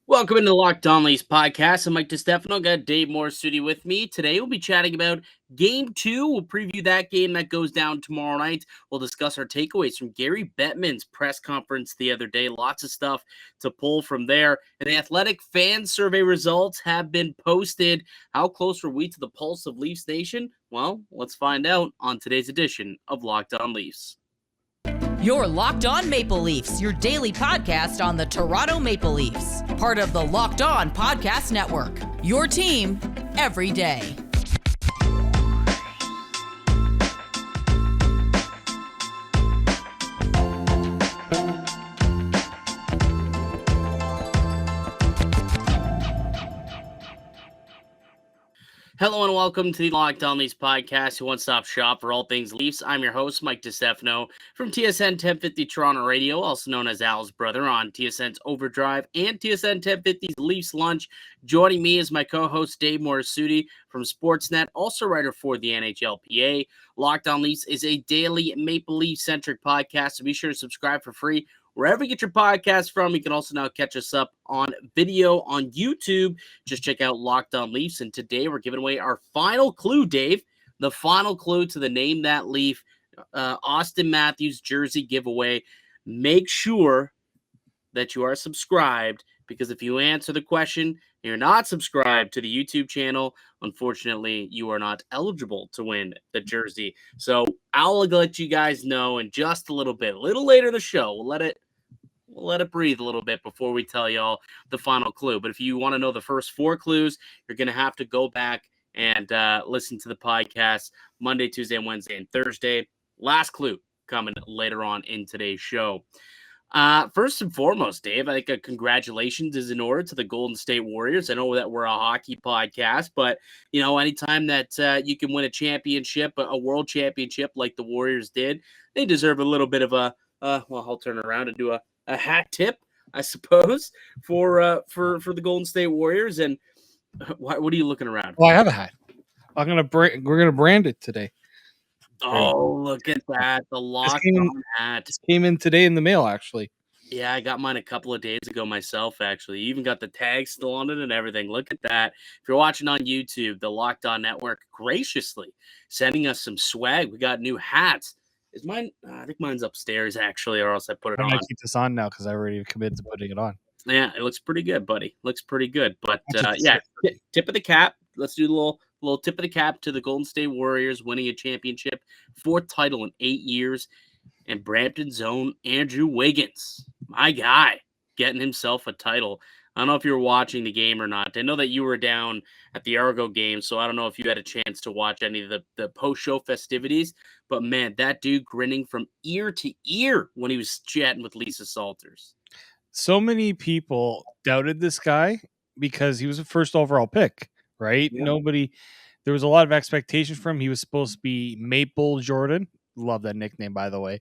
Welcome into the Locked On Leafs podcast. I'm Mike DiStefano. Got Dave Morassutti with me. Today we'll be chatting about Game 2. We'll preview that game that goes down tomorrow night. We'll discuss our takeaways from Gary Bettman's press conference the other day. Lots of stuff to pull from there. And the Athletic fan survey results have been posted. How close were we to the pulse of Leafs Nation? Well, let's find out on today's edition of Locked On Leafs. You're Locked On Maple Leafs, your daily podcast on the Toronto Maple Leafs. Part of the Locked On Podcast Network, your team every day. Hello and welcome to the Locked On Leafs podcast, your one-stop shop for all things Leafs. I'm your host, Mike DiStefano, from TSN 1050 Toronto Radio, also known as Al's brother on TSN's Overdrive and TSN 1050's Leafs Lunch. Joining me is my co-host, Dave Morassutti from Sportsnet, also writer for the NHLPA. Locked On Leafs is a daily Maple Leaf-centric podcast, so be sure to subscribe for free wherever you get your podcast from. You can also now catch us up on video on YouTube. Just check out Locked On Leafs. And today we're giving away our final clue, Dave. The final clue to the Name That Leaf Austin Matthews jersey giveaway. Make sure that you are subscribed, because if you answer the question and you're not subscribed to the YouTube channel, unfortunately, you are not eligible to win the jersey. So I'll let you guys know in just a little bit. A little later in the show, we'll let it breathe a little bit before we tell y'all the final clue. But if you want to know the first 4 clues, you're going to have to go back and listen to the podcast Monday, Tuesday, and Wednesday, and Thursday. Last clue coming later on in today's show. First and foremost, Dave, I think congratulations is in order to the Golden State Warriors. I know that we're a hockey podcast, but, you know, anytime that you can win a championship, a world championship like the Warriors did, they deserve a little bit of I'll turn around and do a hat tip, I suppose, for the Golden State Warriors. And what are you looking around? Well, I have a hat. We're gonna brand it today. Oh, look at that. The Locked On hat. This came in today in the mail, actually. Yeah, I got mine a couple of days ago myself, actually. You even got the tag still on it and everything. Look at that. If you're watching on YouTube, the Locked On Network graciously sending us some swag. We got new hats. Is mine? I think mine's upstairs, actually, or else I put it on. I might keep this on now because I already committed to putting it on. Yeah, it looks pretty good, buddy. Looks pretty good. But, yeah, tip of the cap. Let's do the little tip of the cap to the Golden State Warriors winning a championship, 4th title in 8 years, and Brampton's own Andrew Wiggins, my guy, getting himself a title. I don't know if you were watching the game or not. I know that you were down at the Argo game, so I don't know if you had a chance to watch any of the post-show festivities, but man, that dude grinning from ear to ear when he was chatting with Lisa Salters. So many people doubted this guy because he was a first overall pick, right? Yeah. There was a lot of expectations for him. He was supposed to be Maple Jordan. Love that nickname, by the way.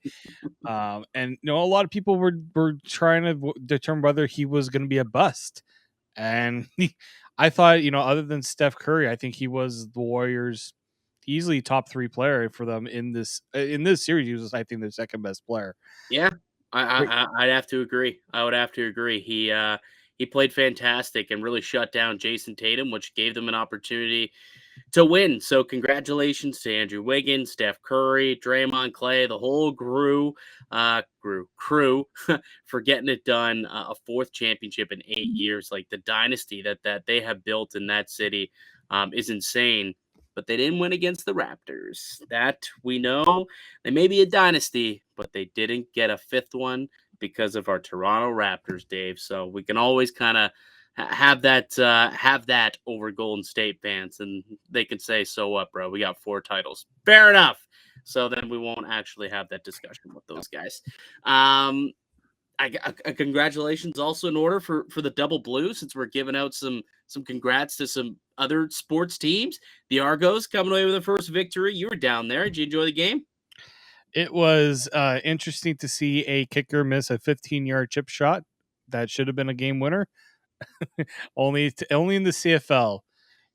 And a lot of people were trying to determine whether he was going to be a bust. And I thought, other than Steph Curry, I think he was the Warriors' easily top 3 player for them in this series. He was, I think, their second best player. Yeah, I'd have to agree. I would have to agree. He played fantastic and really shut down Jason Tatum, which gave them an opportunity to win. So congratulations to Andrew Wiggins, Steph Curry, Draymond, Clay, the whole crew for getting it done. A 4th championship in 8 years. Like, the dynasty that they have built in that city is insane. But they didn't win against the Raptors. That we know. They may be a dynasty, but they didn't get a 5th one because of our Toronto Raptors, Dave. So we can always kind of have that over Golden State fans, and they can say, so what, bro? We got 4 titles. Fair enough. So then we won't actually have that discussion with those guys. Congratulations also in order for the Double Blue, since we're giving out some congrats to some other sports teams. The Argos coming away with the first victory. You were down there. Did you enjoy the game? It was interesting to see a kicker miss a 15-yard chip shot that should have been a game winner. only in the CFL.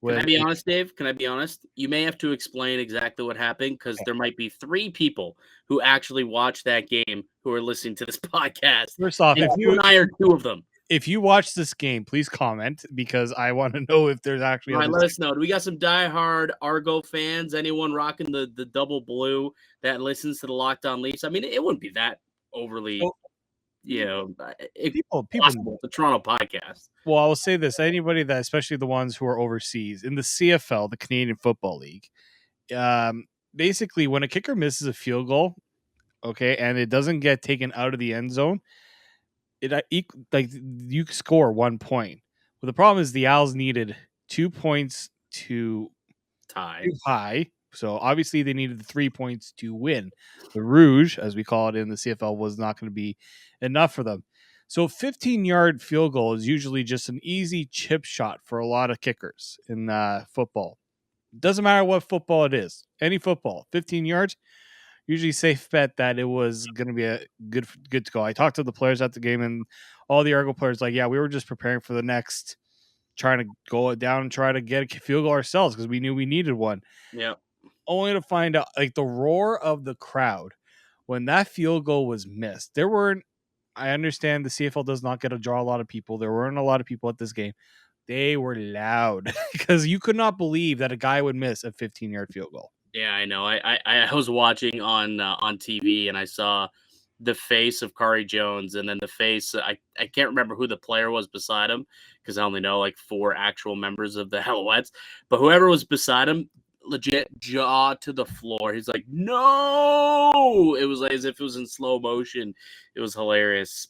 Can I be honest, Dave? Can I be honest? You may have to explain exactly what happened, because there might be 3 people who actually watched that game who are listening to this podcast. First off, and you and I are 2 of them. if you watch this game, please comment because I want to know if there's actually. All right, let us know. Do we got some diehard Argo fans? Anyone rocking the double blue that listens to the Locked On Leafs? I mean, it wouldn't be that overly, people possible. The Toronto podcast. Well, I will say this: anybody that, especially the ones who are overseas in the CFL, the Canadian Football League, basically when a kicker misses a field goal, okay, and it doesn't get taken out of the end zone, like you score 1 point. But the problem is the Owls needed 2 points to tie. So obviously they needed the 3 points to win. The Rouge, as we call it in the CFL, was not going to be enough for them. So 15-yard field goal is usually just an easy chip shot for a lot of kickers in football. Doesn't matter what football it is. Any football, 15 yards, usually safe bet that it was going to be a good to go. I talked to the players at the game, and all the Argo players like, yeah, we were just preparing for the next, trying to go down and try to get a field goal ourselves because we knew we needed one. Yeah. Only to find out, like, the roar of the crowd when that field goal was missed. There weren't, I understand the CFL does not get to draw a lot of people. There weren't a lot of people at this game. They were loud because you could not believe that a guy would miss a 15-yard field goal. Yeah, I know. I was watching on TV and I saw the face of Kari Jones and then the face. I can't remember who the player was beside him because I only know like 4 actual members of the Alouettes. But whoever was beside him, legit jaw to the floor. He's like, no! It was like as if it was in slow motion. It was hilarious.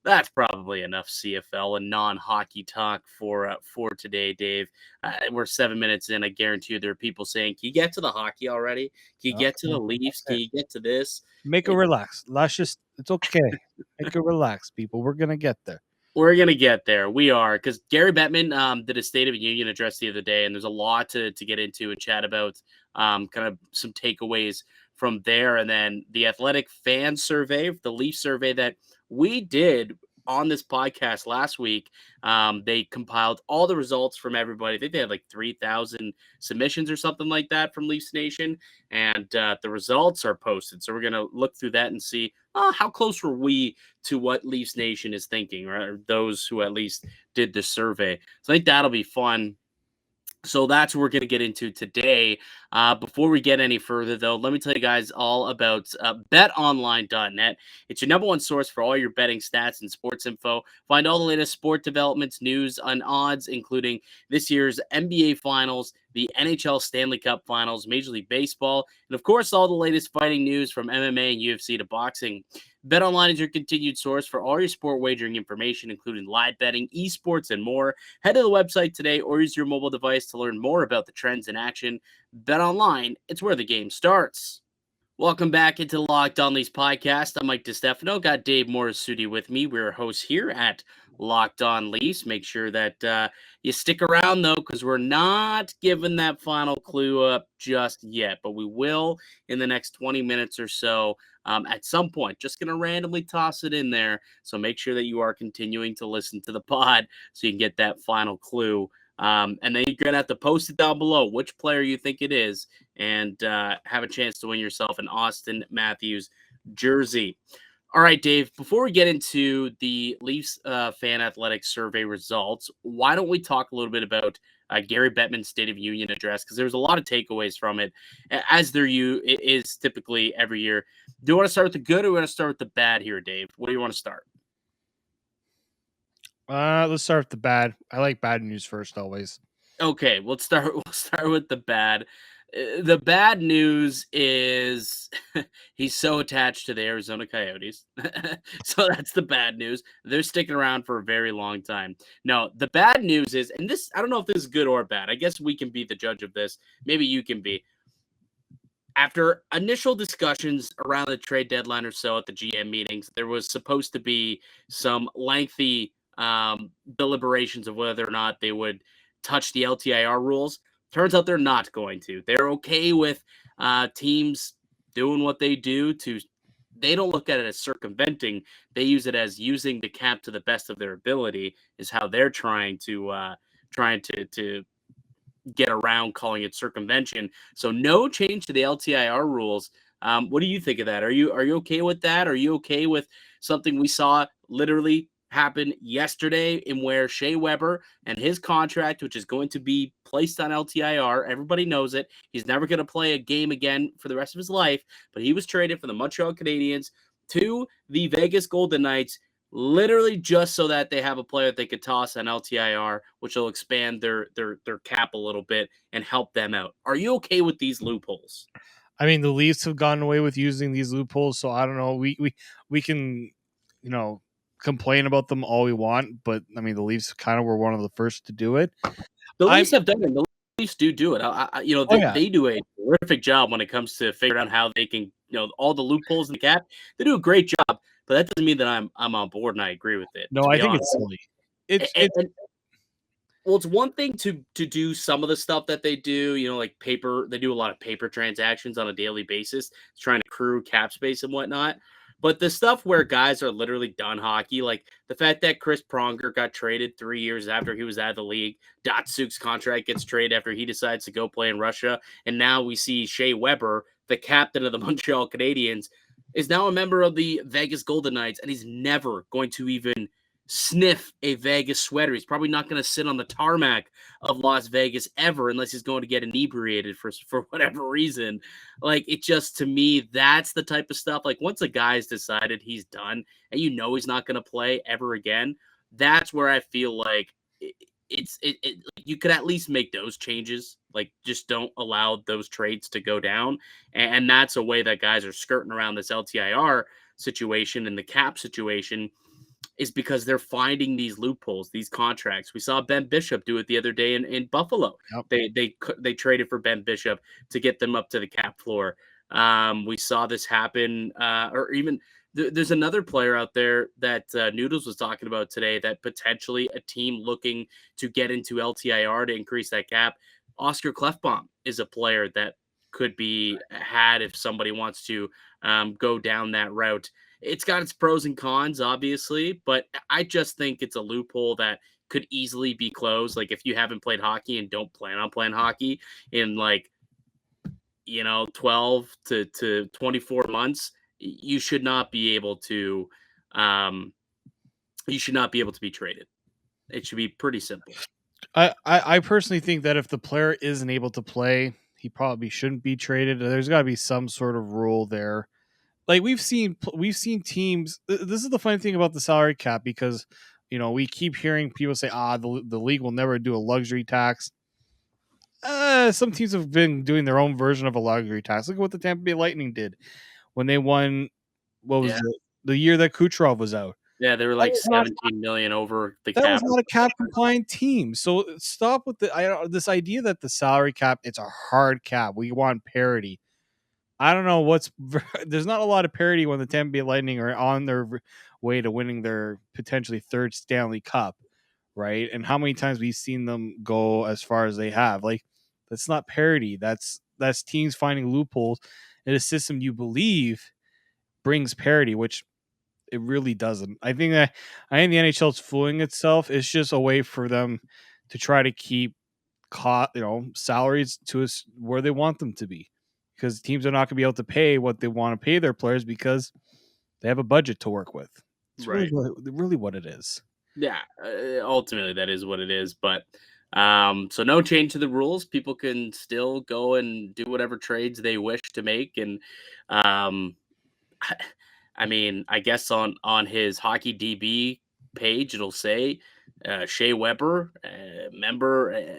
That's probably enough CFL and non-hockey talk for today, Dave. We're 7 minutes in. I guarantee you there are people saying, can you get to the hockey already? Can you get to the Leafs? Can you get to this? Make it relax. It's okay. Make it relax, people. We're going to get there. We're going to get there. We are, because Gary Bettman did a State of the Union address the other day, and there's a lot to get into and chat about, kind of some takeaways from there. And then the Athletic fan survey, the Leaf survey that we did on this podcast last week. They compiled all the results from everybody. I think they had like 3,000 submissions or something like that from Leafs Nation. And the results are posted. So we're going to look through that and see how close were we to what Leafs Nation is thinking, or those who at least did the survey. So I think that'll be fun. So that's what we're going to get into today. Before we get any further, though, let me tell you guys all about betonline.net. It's your number one source for all your betting stats and sports info. Find all the latest sport developments, news, and odds, including this year's NBA Finals, the NHL Stanley Cup Finals, Major League Baseball, and, of course, all the latest fighting news from MMA and UFC to boxing. BetOnline is your continued source for all your sport wagering information, including live betting, esports, and more. Head to the website today or use your mobile device to learn more about the trends in action. BetOnline, it's where the game starts. Welcome back into Locked On Leafs podcast. I'm Mike DiStefano. Got Dave Morassutti with me. We're hosts here at Locked On Leafs. Make sure that you stick around, though, because we're not giving that final clue up just yet, but we will in the next 20 minutes or so at some point. Just going to randomly toss it in there, so make sure that you are continuing to listen to the pod so you can get that final clue. And then you're going to have to post it down below which player you think it is and have a chance to win yourself an Austin Matthews jersey. All right, Dave, before we get into the Leafs fan athletics survey results, why don't we talk a little bit about Gary Bettman's State of Union address? Because there's a lot of takeaways from it, as there is typically every year. Do you want to start with the good or do you want to start with the bad here, Dave? What do you want to start? Let's start with the bad. I like bad news first always. Okay, we'll start with the bad. The bad news is he's so attached to the Arizona Coyotes. So that's the bad news. They're sticking around for a very long time. No, the bad news is, and this, I don't know if this is good or bad. I guess we can be the judge of this. Maybe you can be. After initial discussions around the trade deadline or so at the GM meetings, there was supposed to be some lengthy deliberations of whether or not they would touch the LTIR rules. Turns out they're not going to. They're okay with teams doing what they do. They don't look at it as circumventing. They use it as using the cap to the best of their ability is how they're trying to get around calling it circumvention. So no change to the LTIR rules. What do you think of that? Are you okay with that? Are you okay with something we saw literally happened yesterday in where Shea Weber and his contract, which is going to be placed on LTIR, everybody knows it. He's never going to play a game again for the rest of his life, but he was traded from the Montreal Canadiens to the Vegas Golden Knights, literally just so that they have a player that they could toss on LTIR, which will expand their cap a little bit and help them out. Are you okay with these loopholes? I mean, the Leafs have gotten away with using these loopholes, so I don't know. We can, complain about them all we want, but I mean, the Leafs kind of were one of the first to do it. The I'm Leafs have done it. The Leafs do it. They do a terrific job when it comes to figuring out how they can, all the loopholes in the cap. They do a great job, but that doesn't mean that I'm on board and I agree with it. No, to I be think honest. it's silly. Well, it's one thing to do some of the stuff that they do, like paper. They do a lot of paper transactions on a daily basis, trying to accrue cap space and whatnot. But the stuff where guys are literally done hockey, like the fact that Chris Pronger got traded 3 years after he was out of the league, Datsuk's contract gets traded after he decides to go play in Russia, and now we see Shea Weber, the captain of the Montreal Canadiens, is now a member of the Vegas Golden Knights, and he's never going to even sniff a Vegas sweater. He's probably not going to sit on the tarmac of Las Vegas ever unless he's going to get inebriated for whatever reason. Like, it just, to me, that's the type of stuff. Like, once a guy's decided he's done and he's not going to play ever again, that's where I feel like you could at least make those changes. Like, just don't allow those trades to go down. And that's a way that guys are skirting around this LTIR situation and the cap situation, is because they're finding these loopholes, these contracts. We saw Ben Bishop do it the other day in Buffalo. Yep. They traded for Ben Bishop to get them up to the cap floor. We saw this happen, or even there's another player out there that Noodles was talking about today that potentially a team looking to get into LTIR to increase that cap. Oscar Klefbom is a player that could be had if somebody wants to go down that route. It's got its pros and cons, obviously, but I just think it's a loophole that could easily be closed. Like, if you haven't played hockey and don't plan on playing hockey in 12 to 24 months, you should not be able to be traded. It should be pretty simple. I personally think that if the player isn't able to play, he probably shouldn't be traded. There's got to be some sort of rule there. Like, we've seen teams. This is the funny thing about the salary cap, because we keep hearing people say, the league will never do a luxury tax. Some teams have been doing their own version of a luxury tax. Look at what the Tampa Bay Lightning did when they won. What was it? The year that Kucherov was out? Yeah, they were like 17 million over the cap. That was not a cap compliant team. So stop with this idea that the salary cap, it's a hard cap. We want parity. I don't know there's not a lot of parity when the Tampa Bay Lightning are on their way to winning their potentially third Stanley Cup, right? And how many times we've seen them go as far as they have. Like, that's not parity. That's teams finding loopholes in a system you believe brings parity, which it really doesn't. I think the NHL is fooling itself. It's just a way for them to try to keep salaries to where they want them to be, because teams are not going to be able to pay what they want to pay their players because they have a budget to work with. It's right. really what it is. Yeah, ultimately that is what it is. But so no change to the rules. People can still go and do whatever trades they wish to make. And I mean, I guess on his Hockey DB page, it'll say Shea Weber, member,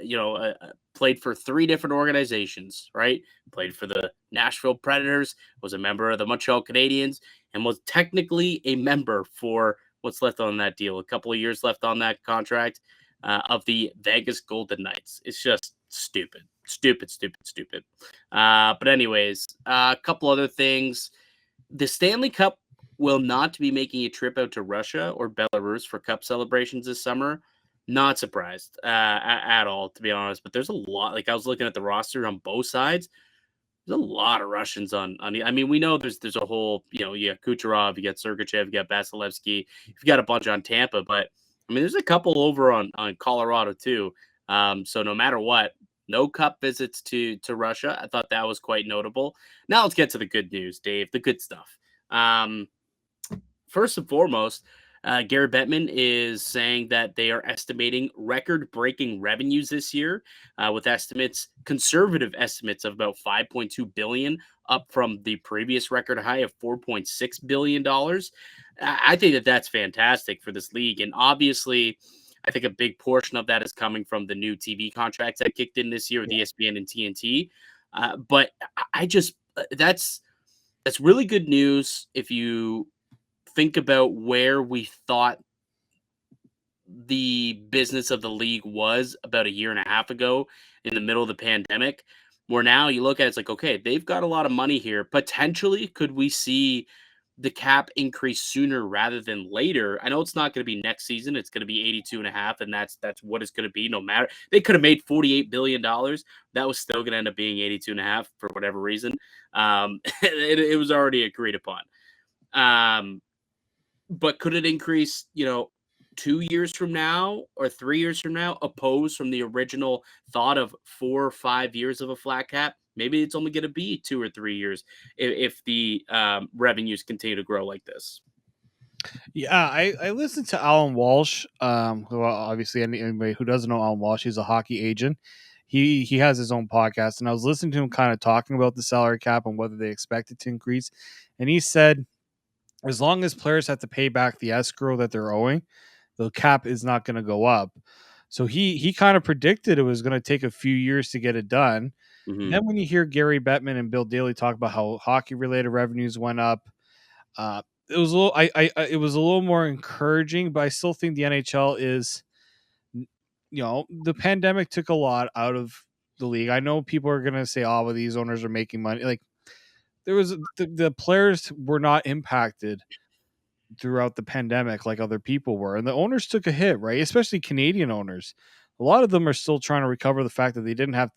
played for 3 different organizations, right? Played for the Nashville Predators, was a member of the Montreal Canadiens, and was technically a member for what's left on that deal, a couple of years left on that contract, of the Vegas Golden Knights. It's just stupid. But anyways, a couple other things. The Stanley Cup will not be making a trip out to Russia or Belarus for Cup celebrations this summer. Not surprised at all, to be honest. But there's a lot. Like, I was looking at the roster on both sides. There's a lot of Russians on. I mean, we know there's a whole, you got Kucherov, you got Sergachev, you got Vasilevsky, you've got a bunch on Tampa, but I mean, there's a couple over on Colorado too. So no matter what, no cup visits to Russia. I thought that was quite notable. Now let's get to the good news, Dave, the good stuff. First and foremost, Gary Bettman is saying that they are estimating record-breaking revenues this year, with conservative estimates of about $5.2 billion, up from the previous record high of $4.6 billion. I think that that's fantastic for this league, and obviously, I think a big portion of that is coming from the new TV contracts that kicked in this year with ESPN and TNT. But I just that's really good news if you think about where we thought the business of the league was about a year and a half ago in the middle of the pandemic, where now you look at it, it's like, okay, they've got a lot of money here. Potentially, could we see the cap increase sooner rather than later? I know it's not going to be next season. It's going to be 82 and a half, and that's what it's going to be no matter. They could have made $48 billion. That was still going to end up being 82 and a half for whatever reason. It was already agreed upon. But could it increase, 2 years from now or 3 years from now, opposed from the original thought of 4 or 5 years of a flat cap? Maybe it's only going to be 2 or 3 years if the revenues continue to grow like this. Yeah, I listened to Alan Walsh, who obviously anybody who doesn't know Alan Walsh, he's a hockey agent. He has his own podcast, and I was listening to him kind of talking about the salary cap and whether they expect it to increase. And he said, as long as players have to pay back the escrow that they're owing, the cap is not going to go up. So he kind of predicted it was going to take a few years to get it done. Mm-hmm. Then when you hear Gary Bettman and Bill Daly talk about how hockey related revenues went up, it was a little it was a little more encouraging, but I still think the NHL is, the pandemic took a lot out of the league. I know people are going to say, oh, well, these owners are making money. Like, there was the players were not impacted throughout the pandemic like other people were, and the owners took a hit, right? Especially Canadian owners. A lot of them are still trying to recover the fact that they didn't have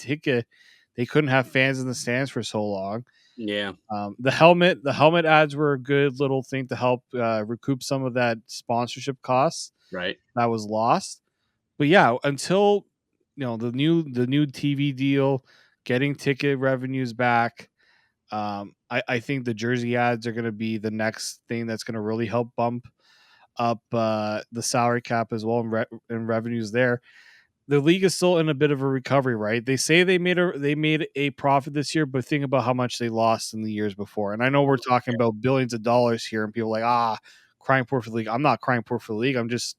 they couldn't have fans in the stands for so long. Yeah. The helmet ads were a good little thing to help recoup some of that sponsorship costs Right. that was lost. But yeah, until the new TV deal, getting ticket revenues back, I think the jersey ads are going to be the next thing that's going to really help bump up the salary cap as well, and revenues there. The league is still in a bit of a recovery, right? They say they made a profit this year, but think about how much they lost in the years before. And I know we're talking about billions of dollars here, and people are like, crying poor for the league. I'm not crying poor for the league. I'm just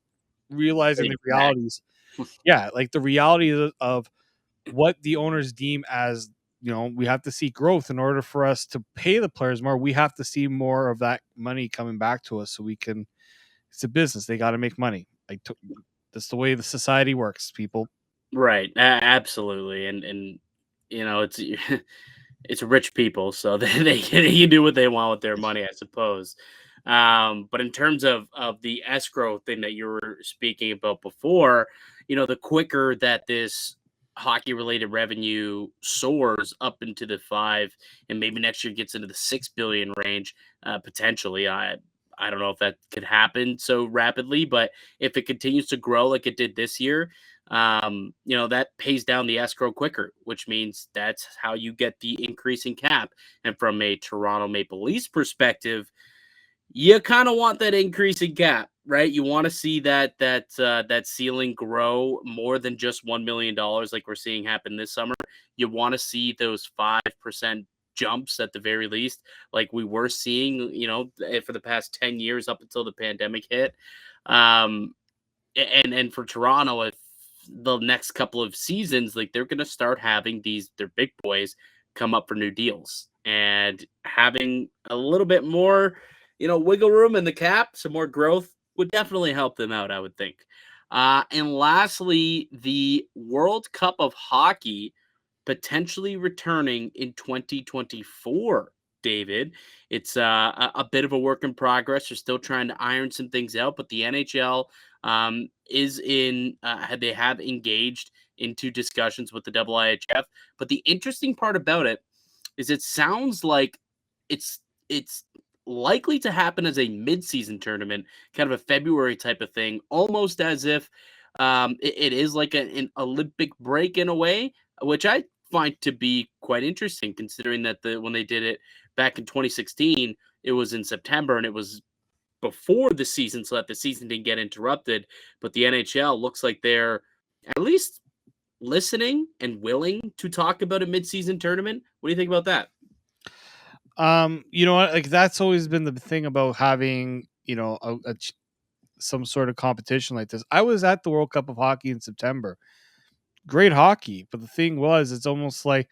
realizing the realities. Yeah, like the reality of what the owners deem as, we have to see growth in order for us to pay the players more. We have to see more of that money coming back to us so we can. It's a business. They got to make money. That's the way the society works, people. Right. Absolutely. And it's it's rich people, so they can do what they want with their money, I suppose. But in terms of the escrow thing that you were speaking about before, the quicker that this hockey related revenue soars up into the 5 and maybe next year gets into the 6 billion range, potentially. I don't know if that could happen so rapidly, but if it continues to grow like it did this year, that pays down the escrow quicker, which means that's how you get the increase in cap. And from a Toronto Maple Leafs perspective, you kind of want that increase in cap, right? You want to see that ceiling grow more than just $1 million like we're seeing happen this summer. You want to see those 5% jumps at the very least, like we were seeing, for the past 10 years up until the pandemic hit. And for Toronto, if the next couple of seasons, like they're going to start having their big boys come up for new deals, and having a little bit more, wiggle room in the cap, some more growth would definitely help them out, I would think. And lastly, the World Cup of Hockey potentially returning in 2024. David, it's a bit of a work in progress. They're still trying to iron some things out, but the NHL they have engaged into discussions with the IIHF. But the interesting part about it is it sounds like it's likely to happen as a mid-season tournament, kind of a February type of thing, almost as if it is like an Olympic break in a way, which I find to be quite interesting, considering that when they did it back in 2016, it was in September, and it was before the season so that the season didn't get interrupted. But the NHL looks like they're at least listening and willing to talk about a midseason tournament. What do you think about that? You know what? Like that's always been the thing about having, some sort of competition like this. I was at the World Cup of Hockey in September. Great hockey, but the thing was, it's almost like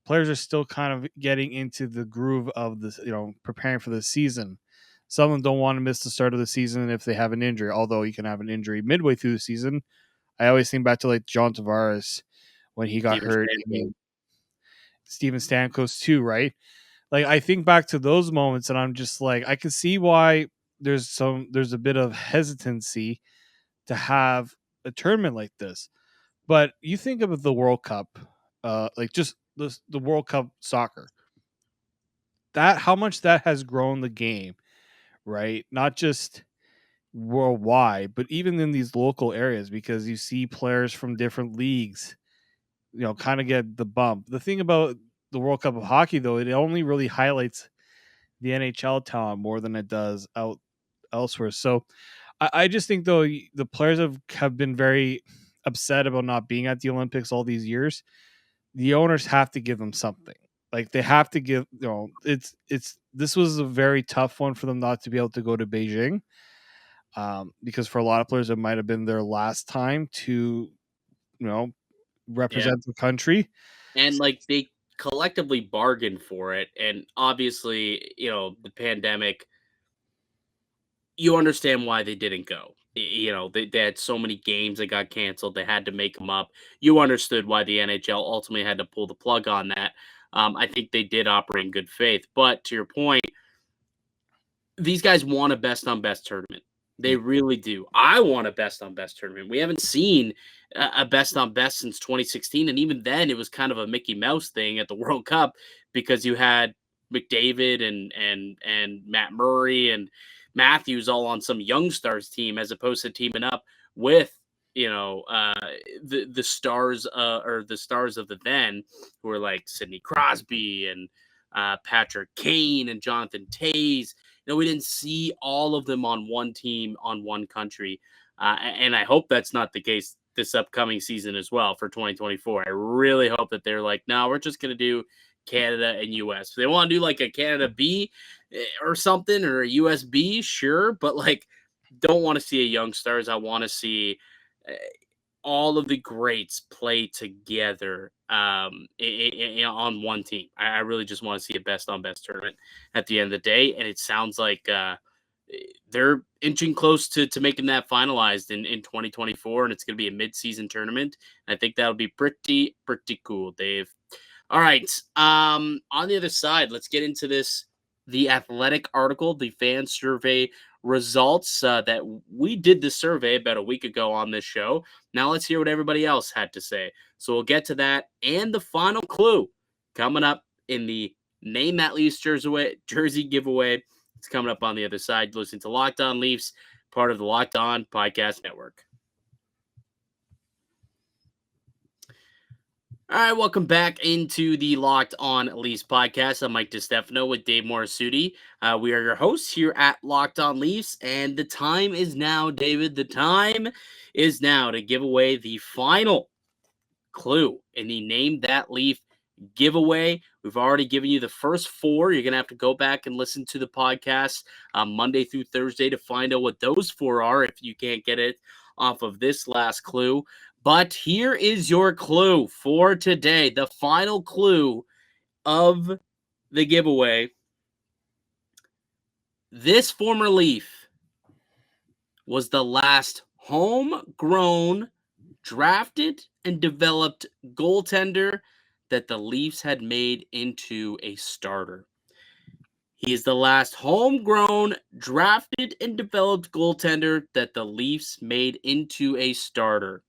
players are still kind of getting into the groove of this, preparing for the season. Some of them don't want to miss the start of the season if they have an injury, although you can have an injury midway through the season. I always think back to like John Tavares when he got hurt. Steven Stamkos too, right? Like I think back to those moments and I'm just like, I can see why there's a bit of hesitancy to have a tournament like this. But you think of the World Cup, like just the World Cup soccer, that how much that has grown the game, right? Not just worldwide, but even in these local areas, because you see players from different leagues, kind of get the bump. The thing about the World Cup of Hockey, though, it only really highlights the NHL talent more than it does out elsewhere. So I just think, though, the players have been very upset about not being at the Olympics all these years. The owners have to give them something. Like they have to give, it's this was a very tough one for them not to be able to go to Beijing, because for a lot of players it might have been their last time to, represent the country. And like they collectively bargained for it. And obviously, the pandemic, you understand why they didn't go. They had so many games that got canceled. They had to make them up. You understood why the NHL ultimately had to pull the plug on that. I think they did operate in good faith. But to your point, these guys want a best on best tournament. They really do. I want a best on best tournament. We haven't seen a best on best since 2016. And even then, it was kind of a Mickey Mouse thing at the World Cup because you had McDavid and Matt Murray and Matthews all on some young stars team as opposed to teaming up with the stars or the stars of the then who were like Sidney Crosby and Patrick Kane and Jonathan Toews. We didn't see all of them on one team on one country, and I hope that's not the case this upcoming season as well for 2024. I really hope that they're like, no, we're just going to do Canada and US. If they want to do like a Canada B or something or a US B, sure, but like don't want to see a young stars. I want to see all of the greats play together on one team. I really just want to see a best on best tournament at the end of the day. And it sounds like they're inching close to making that finalized in 2024. And it's going to be a mid-season tournament. I think that'll be pretty cool, Dave. All right. On the other side, let's get into this. The Athletic article, the fan survey results that we did the survey about a week ago on this show. Now let's hear what everybody else had to say. So we'll get to that and the final clue coming up in the Name That Leafs jersey giveaway. It's coming up on the other side. Listen to Locked On Leafs, part of the Locked On Podcast Network. All right, welcome back into the Locked On Leafs podcast. I'm Mike DiStefano with Dave Morassutti. We are your hosts here at Locked On Leafs, and the time is now, David. The time is now to give away the final clue in the Name That Leaf giveaway. We've already given you the first four. You're going to have to go back and listen to the podcast Monday through Thursday to find out what those four are if you can't get it off of this last clue. But here is your clue for today, the final clue of the giveaway. This former Leaf was the last homegrown, drafted, and developed goaltender that the Leafs had made into a starter. He is the last homegrown, drafted, and developed goaltender that the Leafs made into a starter.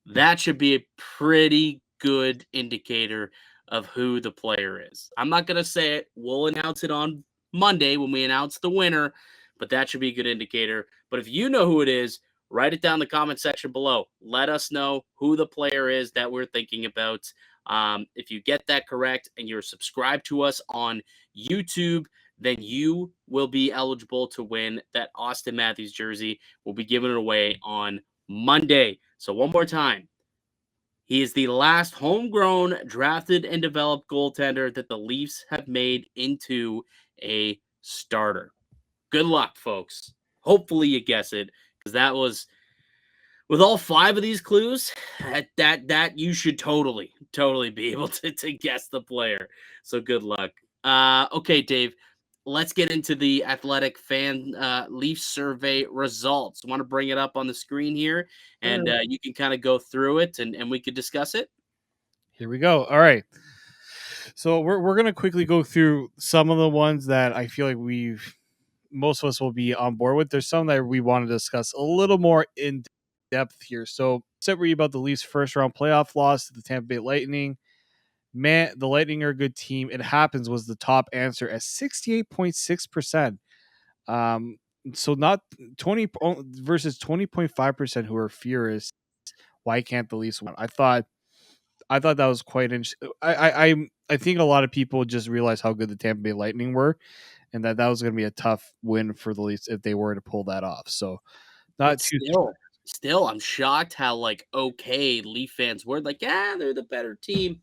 That should be a pretty good indicator of who the player is. I'm not going to say it. We'll announce it on Monday when we announce the winner, but that should be a good indicator. But if you know who it is, write it down in the comment section below. Let us know who the player is that we're thinking about. If you get that correct and you're subscribed to us on YouTube, then you will be eligible to win that Austin Matthews jersey. We'll be giving it away on Monday. So one more time. He is the last homegrown, drafted, and developed goaltender that the Leafs have made into a starter. Good luck, folks. Hopefully you guess it, because that was, with all 5 of these clues, that you should totally be able to guess the player. So good luck. Okay, Dave, let's get into the Athletic fan Leafs survey results. I want to bring it up on the screen here, and you can kind of go through it, and we could discuss it. Here we go. All right. So we're gonna quickly go through some of the ones that I feel like most of us will be on board with. There's some that we want to discuss a little more in depth here. So separate about the Leafs' first round playoff loss to the Tampa Bay Lightning. Man, the Lightning are a good team. It happens was the top answer at 68.6%. So not 20 versus 20.5% who are furious. Why can't the Leafs win? I thought that was quite interesting. I think a lot of people just realized how good the Tampa Bay Lightning were, and that was going to be a tough win for the Leafs if they were to pull that off. So not But too still, I'm shocked how okay Leaf fans were yeah, they're the better team.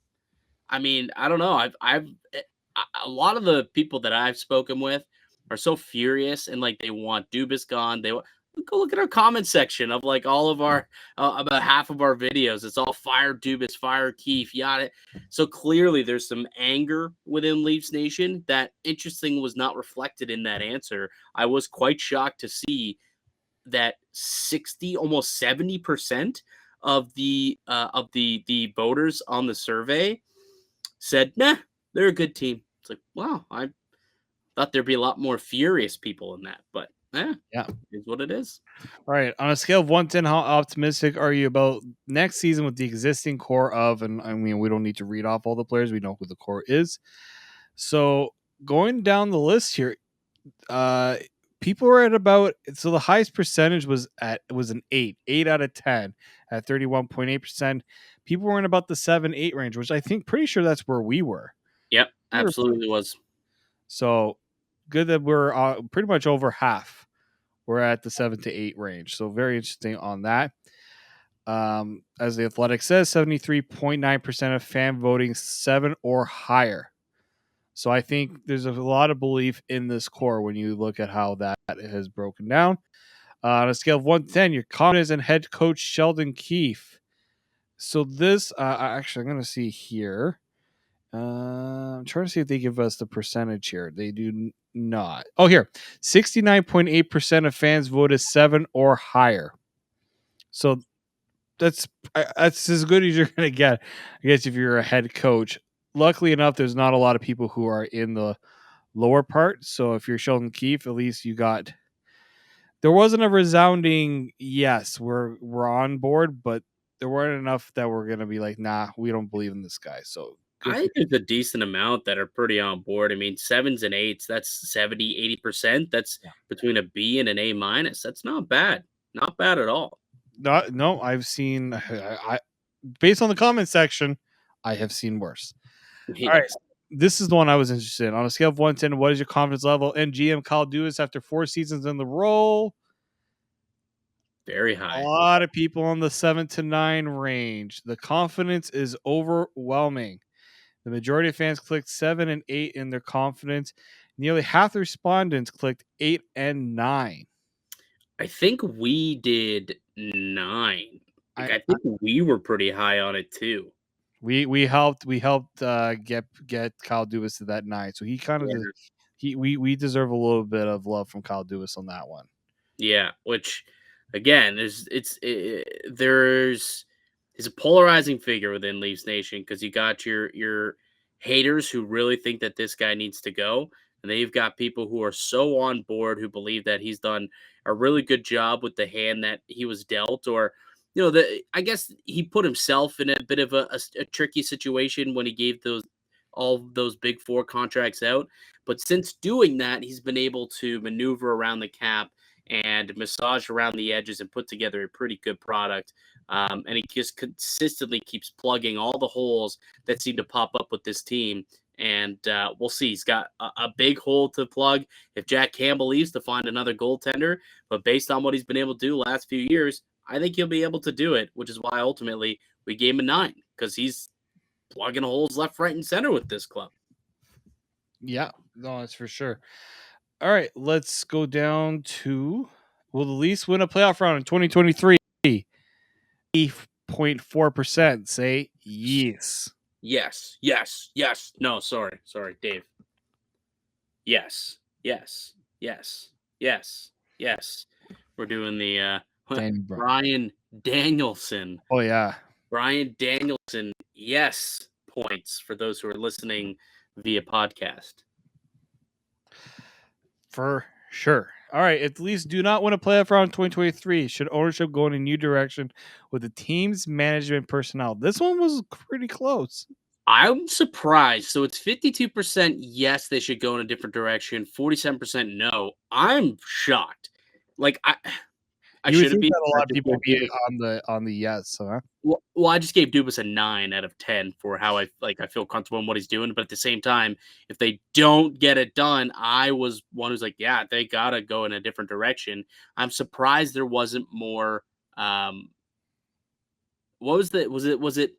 I mean, I don't know. A lot of the people that I've spoken with are so furious and they want Dubas gone. They go look at our comment section of all of our about half of our videos. It's all fire Dubas, fire Keefe, yada. So clearly, there's some anger within Leafs Nation that interesting was not reflected in that answer. I was quite shocked to see that 60, almost 70% of the voters on the survey said, nah, they're a good team. It's wow, I thought there'd be a lot more furious people in that, but yeah, is what it is. All right. On a scale of 1 to 10, how optimistic are you about next season with the existing core of, and I mean, we don't need to read off all the players. We know who the core is. So going down the list here, people were at about, so the highest percentage was an 8 out of 10 at 31.8%. People were in about the 7-8 range, which I think pretty sure that's where we were. Yep, absolutely was. So good that we're pretty much over half. We're at the 7 to 8 range. So very interesting on that. As the Athletic says, 73.9% of fan voting 7 or higher. So I think there's a lot of belief in this core when you look at how that has broken down. On a scale of 1 to 10, your confidence in head coach Sheldon Keefe. So this, actually, I'm going to see here. I'm trying to see if they give us the percentage here. They do not. Oh, here. 69.8% of fans voted 7 or higher. So that's as good as you're going to get, I guess, if you're a head coach. Luckily enough, there's not a lot of people who are in the lower part. So if you're Sheldon Keefe, at least you got. There wasn't a resounding yes, we're on board, but there weren't enough that were going to be nah, we don't believe in this guy. So I think there's a decent amount that are pretty on board. I mean, 7s and 8s, that's 70, 80%. That's between a B and an A minus. That's not bad. Not bad at all. No, I've seen, I based on the comment section, I have seen worse. Yes. All right. This is the one I was interested in. On a scale of 1 to 10, what is your confidence level? And GM Kyle Dubas after 4 seasons in the role? Very high. A lot of people on the 7 to 9 range. The confidence is overwhelming. The majority of fans clicked 7 and 8 in their confidence. Nearly half the respondents clicked 8 and 9. I think we did 9. I think we were pretty high on it too. We helped get Kyle Dubas to that 9. So he kind of we deserve a little bit of love from Kyle Dubas on that one. Yeah, which again, he's a polarizing figure within Leafs Nation because you got your haters who really think that this guy needs to go, and then you've got people who are so on board who believe that he's done a really good job with the hand that he was dealt, or I guess he put himself in a bit of a tricky situation when he gave all those big 4 contracts out. But since doing that, he's been able to maneuver around the cap and massage around the edges and put together a pretty good product. And he just consistently keeps plugging all the holes that seem to pop up with this team. And we'll see. He's got a big hole to plug if Jack Campbell leaves to find another goaltender. But based on what he's been able to do the last few years, I think he'll be able to do it, which is why ultimately we gave him a 9 because he's plugging holes left, right, and center with this club. Yeah, no, that's for sure. All right, let's go down to will the Leafs win a playoff round in 2023? 8.4% say yes. Yes, yes, yes. No, sorry, Dave. Yes, yes, yes, yes, yes. We're doing the Brian Danielson. Oh yeah. Brian Danielson, yes, points for those who are listening via podcast. For sure. All right. If the Leafs do not win a playoff round in 2023, should ownership go in a new direction with the team's management personnel? This one was pretty close. I'm surprised. So it's 52% yes, they should go in a different direction, 47% no. I'm shocked. Like I You would shouldn't think be. that a I lot of just people gave be Dubas- on the yes, huh? well, I just gave Dubas a 9 out of 10 for how I feel comfortable in what he's doing. But at the same time, if they don't get it done, I was one who's like, yeah, they gotta go in a different direction. I'm surprised there wasn't more. What was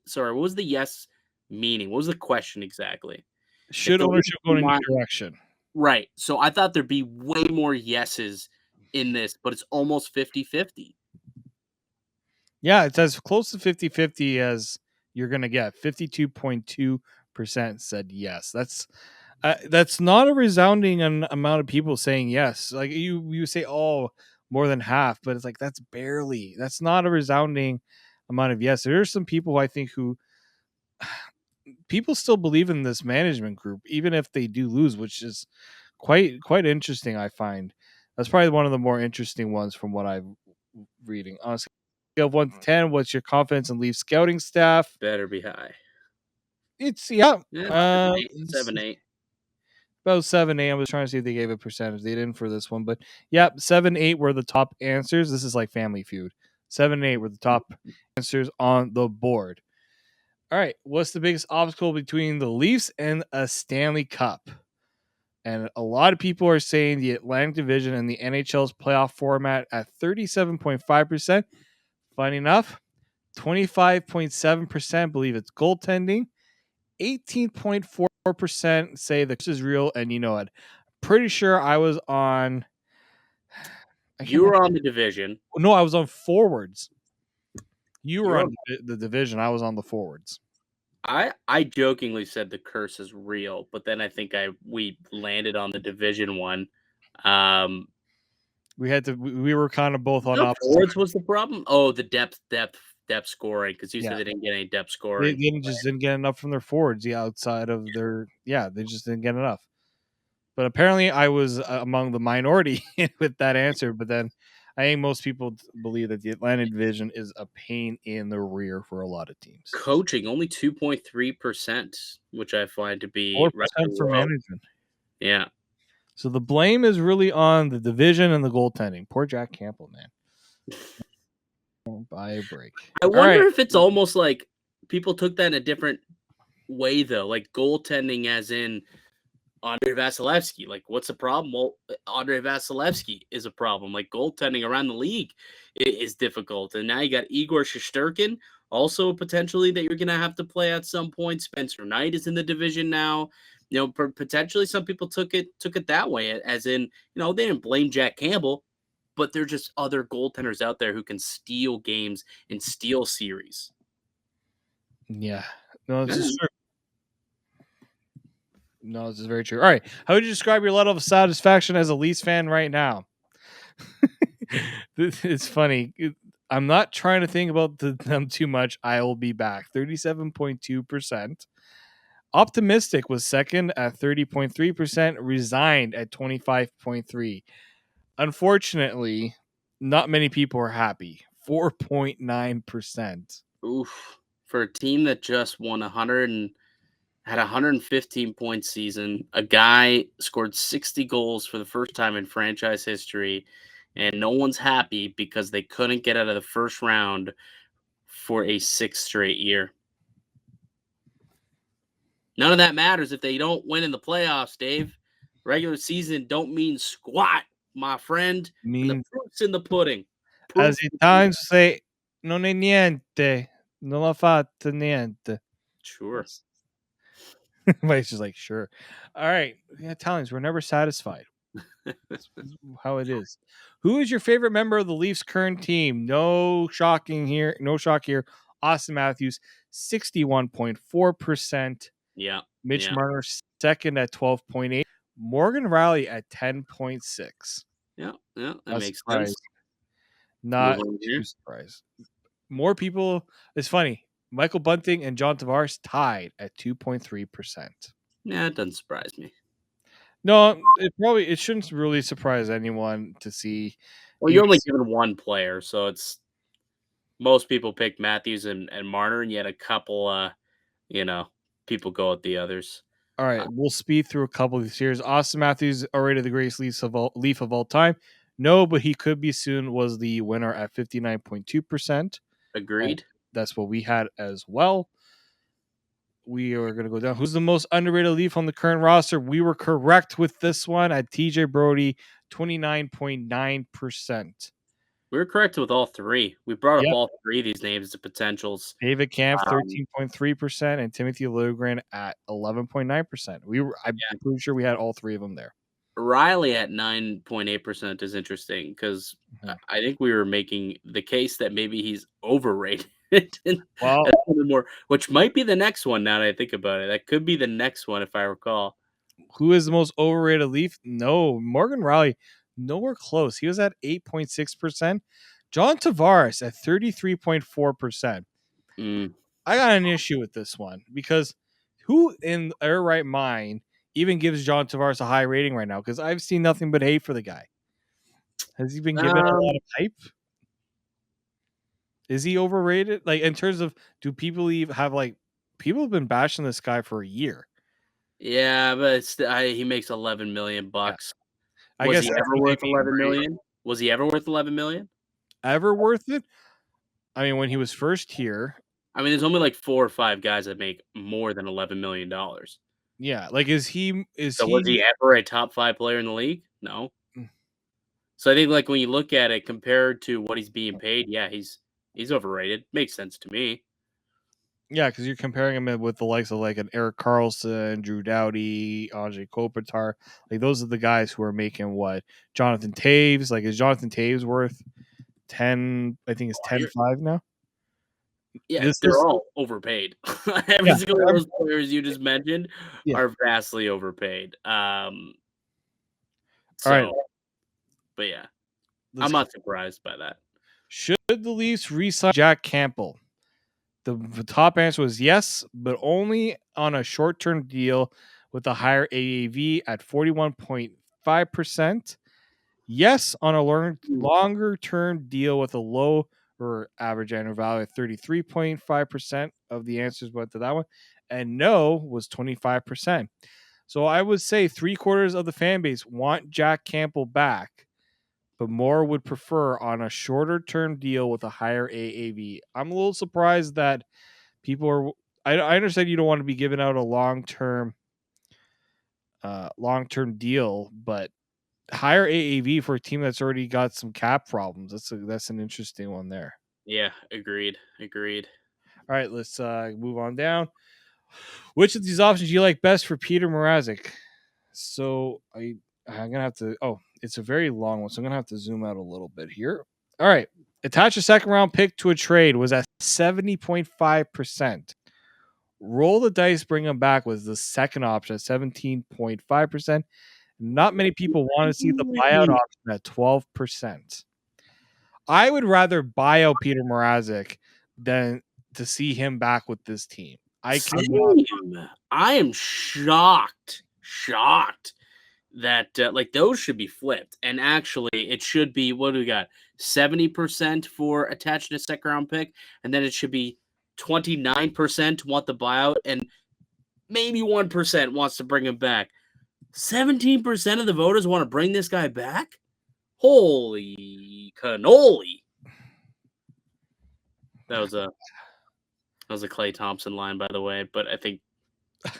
sorry, what was the yes meaning? What was the question exactly? If Should the Leafs ownership go do in a new not direction? right. So I thought there'd be way more yeses in this, but it's almost 50-50. Yeah, it's as close to 50-50 as you're going to get. 52.2% said yes. That's not a resounding amount of people saying yes. Like you say, oh, more than half, but it's like that's not a resounding amount of yes. There are some people I think who people still believe in this management group, even if they do lose, which is quite interesting. I find that's probably one of the more interesting ones from what I'm reading. On a scale of 1 to 10, what's your confidence in Leaf scouting staff? Better be high. It's Yeah, 7-8. it's 7-8. about 7-8. I was trying to see if they gave a percentage. They didn't for this one, but yeah, 7-8 were the top answers. This is like Family Feud. 7-8 were the top answers on the board. All right, what's the biggest obstacle between the Leafs and a Stanley Cup? And a lot of people are saying the Atlantic Division and the NHL's playoff format at 37.5%. Funny enough, 25.7% believe it's goaltending. 18.4% say this is real, and you know it. Pretty sure I was on. You were on the division. No, I was on forwards. You were You're on the division. I was on the forwards. I jokingly said the curse is real, but then I think we landed on the division one. We were kind of both on The opposite. forwards was the problem. Oh, the depth scoring because you Yeah. said they didn't get any depth They scoring. just didn't get enough from their forwards. Outside of their they just didn't get enough. But apparently, I was among the minority with that answer. But then, I think most people believe that the Atlantic Division is a pain in the rear for a lot of teams. Coaching only 2.3%, which I find to be 4% for management. Yeah. So the blame is really on the division and the goaltending. Poor Jack Campbell, man. Buy a break. I wonder if it's almost like people took that in a different way, though. Like goaltending, as in Andrei Vasilevsky. Like, what's the problem? Well, Andrei Vasilevsky is a problem. Like, goaltending around the league is difficult. And now you got Igor Shesterkin, also potentially that you're going to have to play at some point. Spencer Knight is in the division now. You know, potentially some people took it that way, as in, you know, they didn't blame Jack Campbell, but there are just other goaltenders out there who can steal games and steal series. Yeah. No, this is true. No, this is very true. All right. How would you describe your level of satisfaction as a Leafs fan right now? It's funny. I'm not trying to think about them too much. I will be back. 37.2%. Optimistic was second at 30.3%. Resigned at 25.3%. Unfortunately, not many people are happy. 4.9%. Oof. For a team that just won 115-point season, a guy scored 60 goals for the first time in franchise history, and no one's happy because they couldn't get out of the first round for a 6th straight year. None of that matters if they don't win in the playoffs, Dave. Regular season don't mean squat, my friend. And the proof's in the pudding. As Italians say, non è niente, non l'ha fatta niente. Sure. Mike's just like, sure. All right. Yeah, Italians, we're never satisfied. That's how it is. Who is your favorite member of the Leafs' current team? No shocking here. No shock here. Austin Matthews, 61.4%. Yeah. Mitch Marner, second at 12.8. Morgan Riley at 10.6. Yeah. That makes surprised. sense. Not too surprised. More people. It's funny. Michael Bunting and John Tavares tied at 2.3%. Yeah, it doesn't surprise me. No, it shouldn't really surprise anyone to see. Well, you're only given one player, so it's most people pick Matthews and Marner, and yet a couple, people go with the others. All right, we'll speed through a couple of these here. Austin Matthews, already the greatest Leaf of all time. No, but he could be soon. Was the winner at 59.2%. Agreed. That's what we had as well. We are going to go down. Who's the most underrated Leaf on the current roster? We were correct with this one at TJ Brody, 29.9%. We were correct with all three. We brought up all three of these names as potentials. David Kampf, 13.3%, and Timothy Liljegren at 11.9%. I'm pretty sure we had all three of them there. Riley at 9.8% is interesting because I think we were making the case that maybe he's overrated. Well, more, which might be the next one now that I think about it. That could be the next one if I recall. Who is the most overrated Leaf? No, Morgan Riley, nowhere close. He was at 8.6%. John Tavares at 33.4%. I got an issue with this one because who in their right mind even gives John Tavares a high rating right now? Because I've seen nothing but hate for the guy. Has he been given a lot of hype? Is he overrated? Like in terms of, do people people have been bashing this guy for a year? Yeah, but he makes $11 million. Yeah. Was he ever worth $11 million? Was he ever worth $11 million? Ever worth it? I mean, when he was first here. I mean, there's only like 4 or 5 guys that make more than $11 million. Yeah, like was he ever a top 5 player in the league? No. So I think like when you look at it compared to what he's being paid, yeah, he's overrated. Makes sense to me. Yeah, because you're comparing him with the likes of like an Erik Karlsson, Drew Doughty, Anze Kopitar. Like those are the guys who are making what? Jonathan Taves. Like is Jonathan Taves worth 10? I think it's 10.5 now. Yeah, they're all overpaid. Every single one of those players you just mentioned are vastly overpaid. All right. But yeah, I'm not surprised by that. Should the Leafs re-sign Jack Campbell? The top answer was yes, but only on a short-term deal with a higher AAV at 41.5%. Yes, on a longer-term deal with a lower average annual value at 33.5% of the answers went to that one. And no was 25%. So I would say 3/4 of the fan base want Jack Campbell back, but more would prefer on a shorter-term deal with a higher AAV. I'm a little surprised that people are. I understand you don't want to be giving out a long-term deal, but higher AAV for a team that's already got some cap problems. That's an interesting one there. Yeah, agreed. All right, let's move on down. Which of these options do you like best for Petr Mrazek? So I'm gonna have to. Oh, it's a very long one, so I'm gonna have to zoom out a little bit here. All right, attach a second round pick to a trade was at 70.5%. Roll the dice, bring him back was the second option at 17.5%. Not many people want to see the buyout option at 12%. I would rather buy out Petr Mrazek than to see him back with this team. I am shocked that like those should be flipped, and actually it should be, what do we got, 70% for attaching a second round pick, and then it should be 29% want the buyout, and maybe 1% wants to bring him back. 17% of the voters want to bring this guy back? Holy cannoli. That was a Klay Thompson line, by the way, but I think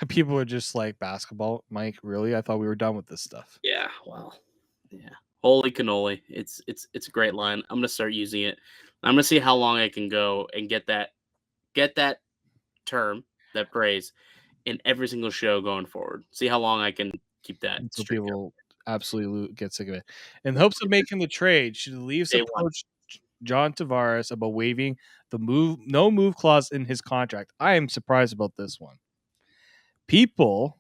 People are just like, basketball, Mike. Really? I thought we were done with this stuff. Yeah, well, yeah. Holy cannoli! It's a great line. I'm gonna start using it. I'm gonna see how long I can go and get that term, that phrase, in every single show going forward. See how long I can keep that So streak up. people absolutely get sick of it. In hopes of making the trade, should the Leafs Day one. approach John Tavares about waiving the no move clause in his contract? I am surprised about this one. People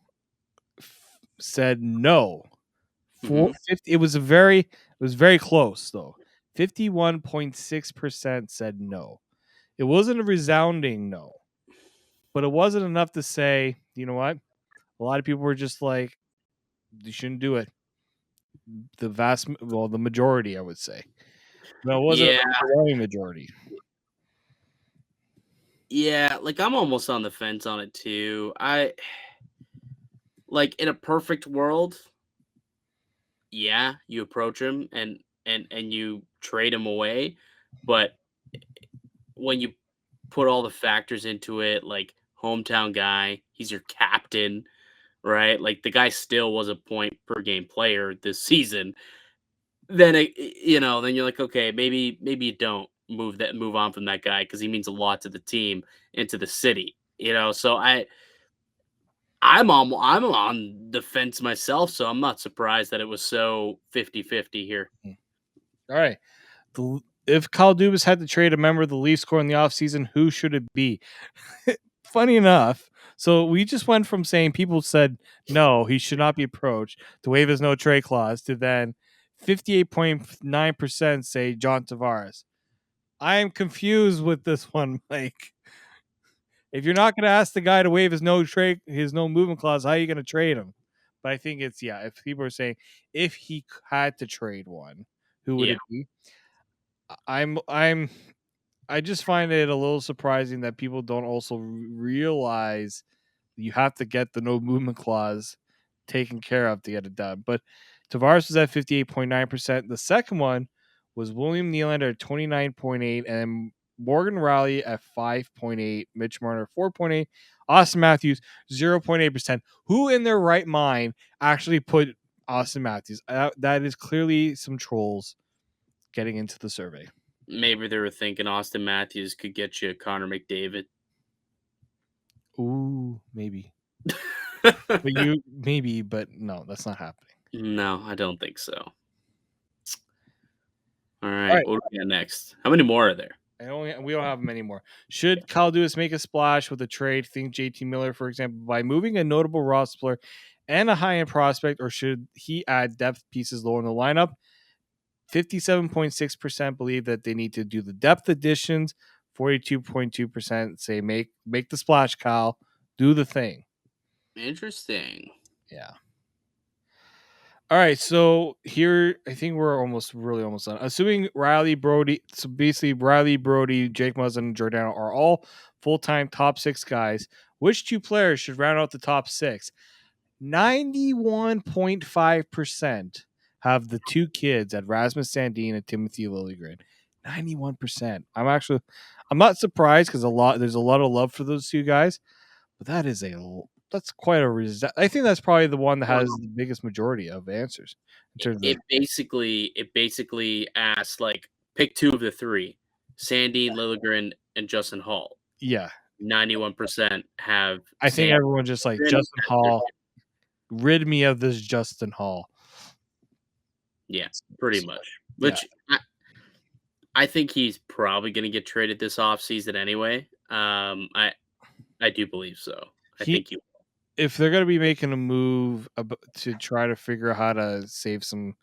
said no. Mhm. 50, it was very close though. 51.6% said no. It wasn't a resounding no, but it wasn't enough to say, you know what? A lot of people were just like, you shouldn't do it. The majority, I would say. No, it wasn't Yeah, an overwhelming majority. yeah. Like I'm almost on the fence on it too. I like in a perfect world, yeah, you approach him and you trade him away, but when you put all the factors into it, like hometown guy, he's your captain, right? Like the guy still was a point per game player this season. Then then you're like, okay, maybe you don't move on from that guy because he means a lot to the team and to the city. So I'm on the fence myself, so I'm not surprised that it was so 50-50 here. All right. If Kyle Dubas had to trade a member of the Leafs core in the offseason, who should it be? Funny enough, so we just went from saying people said no, he should not be approached, to waive his no trade clause, to then 58.9% say John Tavares. I am confused with this one, Mike. If you're not going to ask the guy to waive his no movement clause, how are you going to trade him? But I think it's, yeah, if people are saying if he had to trade one, who would Yeah. it be? I just find it a little surprising that people don't also realize you have to get the no movement clause taken care of to get it done. But Tavares was at 58.9%. The second one was William Nylander at 29.8%, and Morgan Riley at 5.8%, Mitch Marner 4.8%, Austin Matthews 0.8%. Who in their right mind actually put Austin Matthews? That is clearly some trolls getting into the survey. Maybe they were thinking Austin Matthews could get you Connor McDavid. Ooh, maybe. But no, that's not happening. No, I don't think so. All right, what do we got next? How many more are there? We don't have many more. Should Kyle Dubas make a splash with a trade? Think JT Miller, for example, by moving a notable roster and a high-end prospect, or should he add depth pieces lower in the lineup? 57.6% believe that they need to do the depth additions. 42.2% say make the splash, Kyle. Do the thing. Interesting. Yeah. All right, so here I think we're really almost done. Assuming Riley Brody, so basically Riley Brody, Jake Muzzin, and Giordano are all full-time top 6 guys, which two players should round out the top 6? 91.5% have the two kids at Rasmus Sandin and Timothy Liljegren. 91%. I'm not surprised because there's a lot of love for those two guys, but that's quite a I think that's probably the one that has the biggest majority of answers in terms of It basically asks like pick two of the three: Sandy, Liljegren, and Justin Hall. yeah. 91% have. I think everyone's just like Justin Hall. Rid me of this Justin Hall. Yeah, pretty much. Which I think he's probably going to get traded this offseason anyway. I do believe so. I think he will. If they're going to be making a move to try to figure out how to save some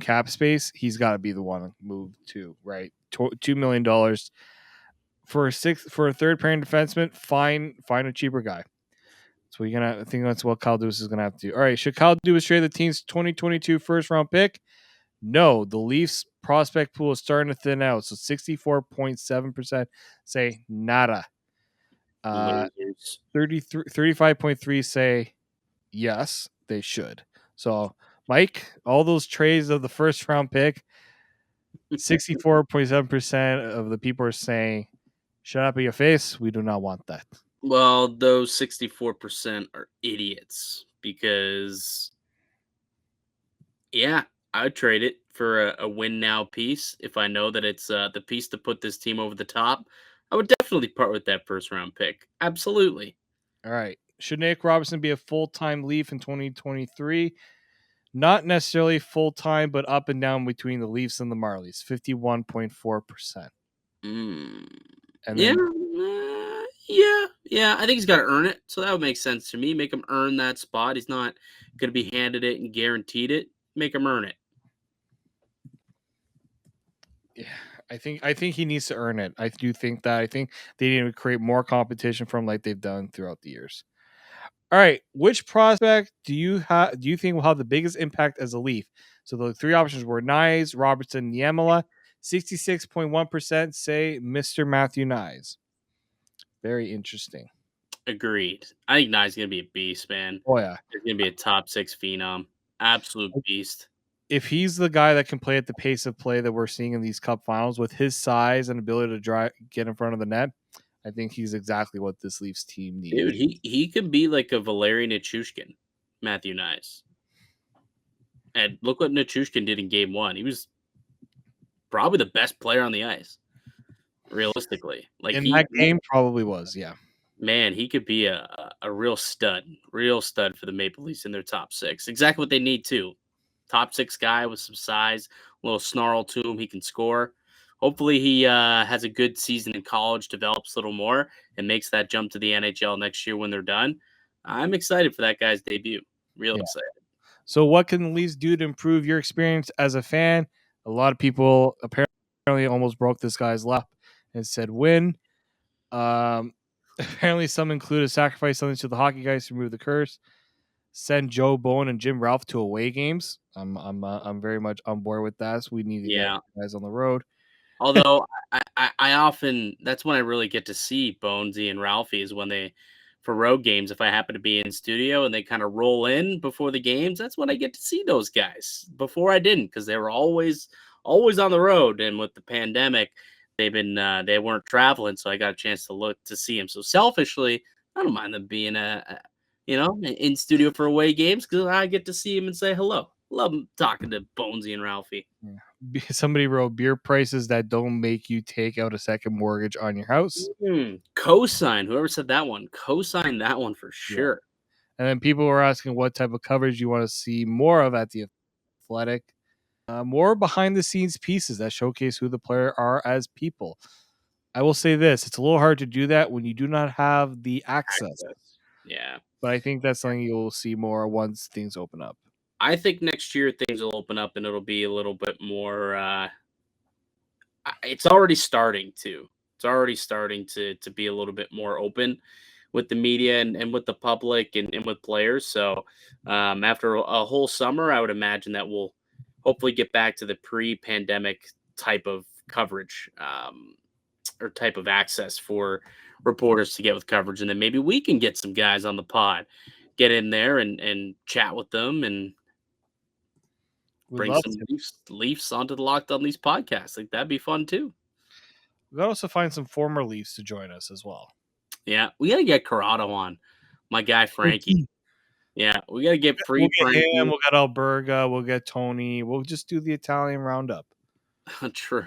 cap space, he's got to be the one to move to, right? $2 million for a third pairing defenseman. Find a cheaper guy. So I think that's what Kyle Dubas is gonna have to do. All right, should Kyle Dubas trade the team's 2022 first round pick? No, the Leafs prospect pool is starting to thin out. So 64.7% say nada. 35.3 say yes, they should. So Mike, all those trades of the first round pick, 64.7% of the people are saying, shut up in your face. We do not want that. Well, those 64% are idiots because, yeah, I would trade it for a win now piece if I know that it's the piece to put this team over the top. I would definitely part with that first round pick. Absolutely. All right. Should Nick Robinson be a full-time Leaf in 2023? Not necessarily full-time, but up and down between the Leafs and the Marlies, 51.4%. Mm. And Yeah, then yeah. I think he's got to earn it, so that would make sense to me. Make him earn that spot. He's not going to be handed it and guaranteed it. Make him earn it. yeah, I think he needs to earn it. I do think that. I think they need to create more competition from like they've done throughout the years. All right, which prospect do you think will have the biggest impact as a Leaf? So the three options were Nyes, Robertson, Niemela. 66.1% say Mr. Matthew Nyes. Very interesting. Agreed. I think Nye's going to be a beast, man. Oh yeah. He's going to be a top 6 phenom. Absolute beast. If he's the guy that can play at the pace of play that we're seeing in these cup finals with his size and ability to get in front of the net, I think he's exactly what this Leafs team needs. Dude, he could be like a Valeri Nichushkin, Matthew Nyes. And look what Nichushkin did in game 1. He was probably the best player on the ice, realistically. Like In that game, probably was, yeah. Man, he could be a real stud for the Maple Leafs in their top 6. Exactly what they need too. Top 6 guy with some size, a little snarl to him. He can score. Hopefully, he has a good season in college, develops a little more, and makes that jump to the NHL next year when they're done. I'm excited for that guy's debut. Real excited. So, what can the Leafs do to improve your experience as a fan? A lot of people apparently almost broke this guy's lap and said win. Apparently, some included sacrifice something to the hockey guys to remove the curse. Send Joe Bowen and Jim Ralph to away games. I'm very much on board with that. So we need to get guys on the road. Although I often that's when I really get to see Bonesy and Ralphie is when they for road games. If I happen to be in studio and they kind of roll in before the games, that's when I get to see those guys. Before I didn't because they were always on the road, and with the pandemic, they've been they weren't traveling, so I got a chance to look to see them. So selfishly, I don't mind them being in studio for away games because I get to see them and say hello. Love talking to Bonesy and Ralphie. Somebody wrote beer prices that don't make you take out a second mortgage on your house. Cosign. Whoever said that one, cosign that one for sure. And then people were asking what type of coverage you want to see more of at the Athletic. More behind the scenes pieces that showcase who the player are as people. I will say this, it's a little hard to do that when you do not have the access. Yeah. But I think that's something you'll see more once things open up. I think next year things will open up and it'll be a little bit more it's already starting to. It's already starting to be a little bit more open with the media and with the public and with players. So after a whole summer, I would imagine that we'll hopefully get back to the pre-pandemic type of coverage or type of access for reporters to get with coverage. And then maybe we can get some guys on the pod, get in there and chat with them and bring some Leafs onto the Locked On Leafs podcast. Like that'd be fun too. We gotta also find some former Leafs to join us as well. Yeah, we gotta get Corrado on. My guy Frankie. Yeah, we gotta get We'll get him, we'll get Alberga, we'll get Tony. We'll just do the Italian roundup. True.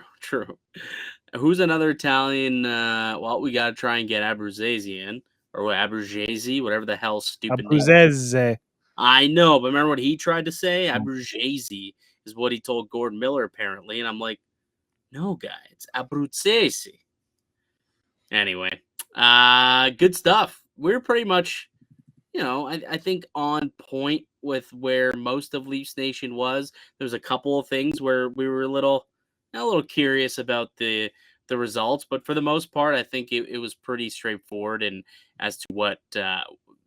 Who's another Italian? Well, we gotta try and get Abruzzese in, or Abruzzese, whatever the hell stupid. Abruzzese. I know, but remember what he tried to say? Abruzzese is what he told Gordon Miller apparently, and I'm like, no, guy, it's Abruzzese. Anyway, good stuff. We're pretty much, I think on point with where most of Leafs Nation was. There's a couple of things where we were a little curious about the results, but for the most part, I think it was pretty straightforward and as to what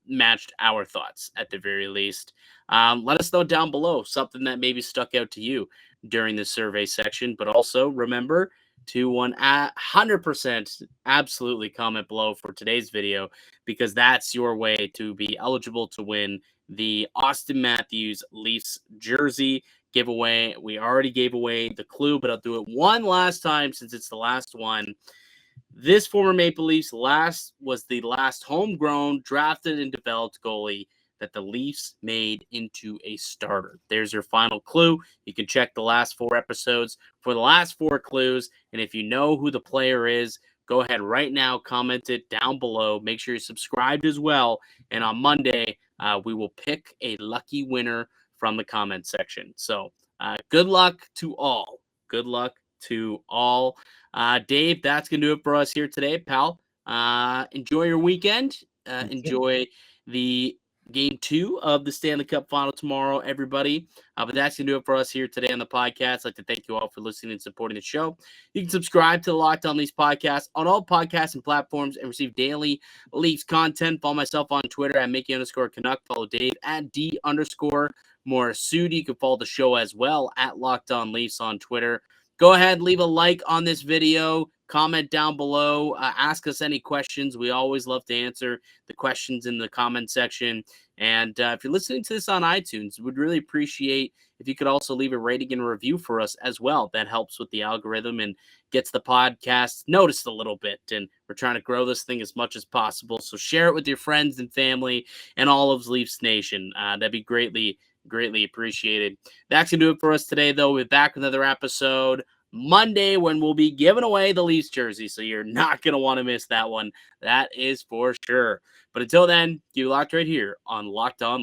matched our thoughts at the very least. Let us know down below something that maybe stuck out to you during the survey section, but also remember to 100% absolutely comment below for today's video because that's your way to be eligible to win the Austin Matthews Leafs jersey giveaway. We already gave away the clue, but I'll do it one last time since it's the last one. This former Maple Leafs was the last homegrown, drafted, and developed goalie that the Leafs made into a starter. There's your final clue. You can check the last 4 episodes for the last 4 clues. And if you know who the player is, go ahead right now, comment it down below. Make sure you're subscribed as well. And on Monday, we will pick a lucky winner from the comment section. So good luck to all. Good luck to all. Dave, that's going to do it for us here today, pal. Enjoy your weekend. Enjoy the Game 2 of the Stanley Cup Final tomorrow, everybody. But that's going to do it for us here today on the podcast. I'd like to thank you all for listening and supporting the show. You can subscribe to the Locked On Leafs podcast on all podcasts and platforms and receive daily Leafs content. Follow myself on Twitter at Mickey_Canuck. Follow Dave at D_Morassutti. You can follow the show as well at Locked On Leafs on Twitter. Go ahead, leave a like on this video, comment down below, ask us any questions. We always love to answer the questions in the comment section. And if you're listening to this on iTunes, we'd really appreciate if you could also leave a rating and a review for us as well. That helps with the algorithm and gets the podcast noticed a little bit. And we're trying to grow this thing as much as possible. So share it with your friends and family and all of Leafs Nation. That'd be greatly appreciated. That's going to do it for us today, though. We'll be back with another episode Monday when we'll be giving away the Leafs jersey. So you're not going to want to miss that one. That is for sure. But until then, you locked right here on Locked On Leafs.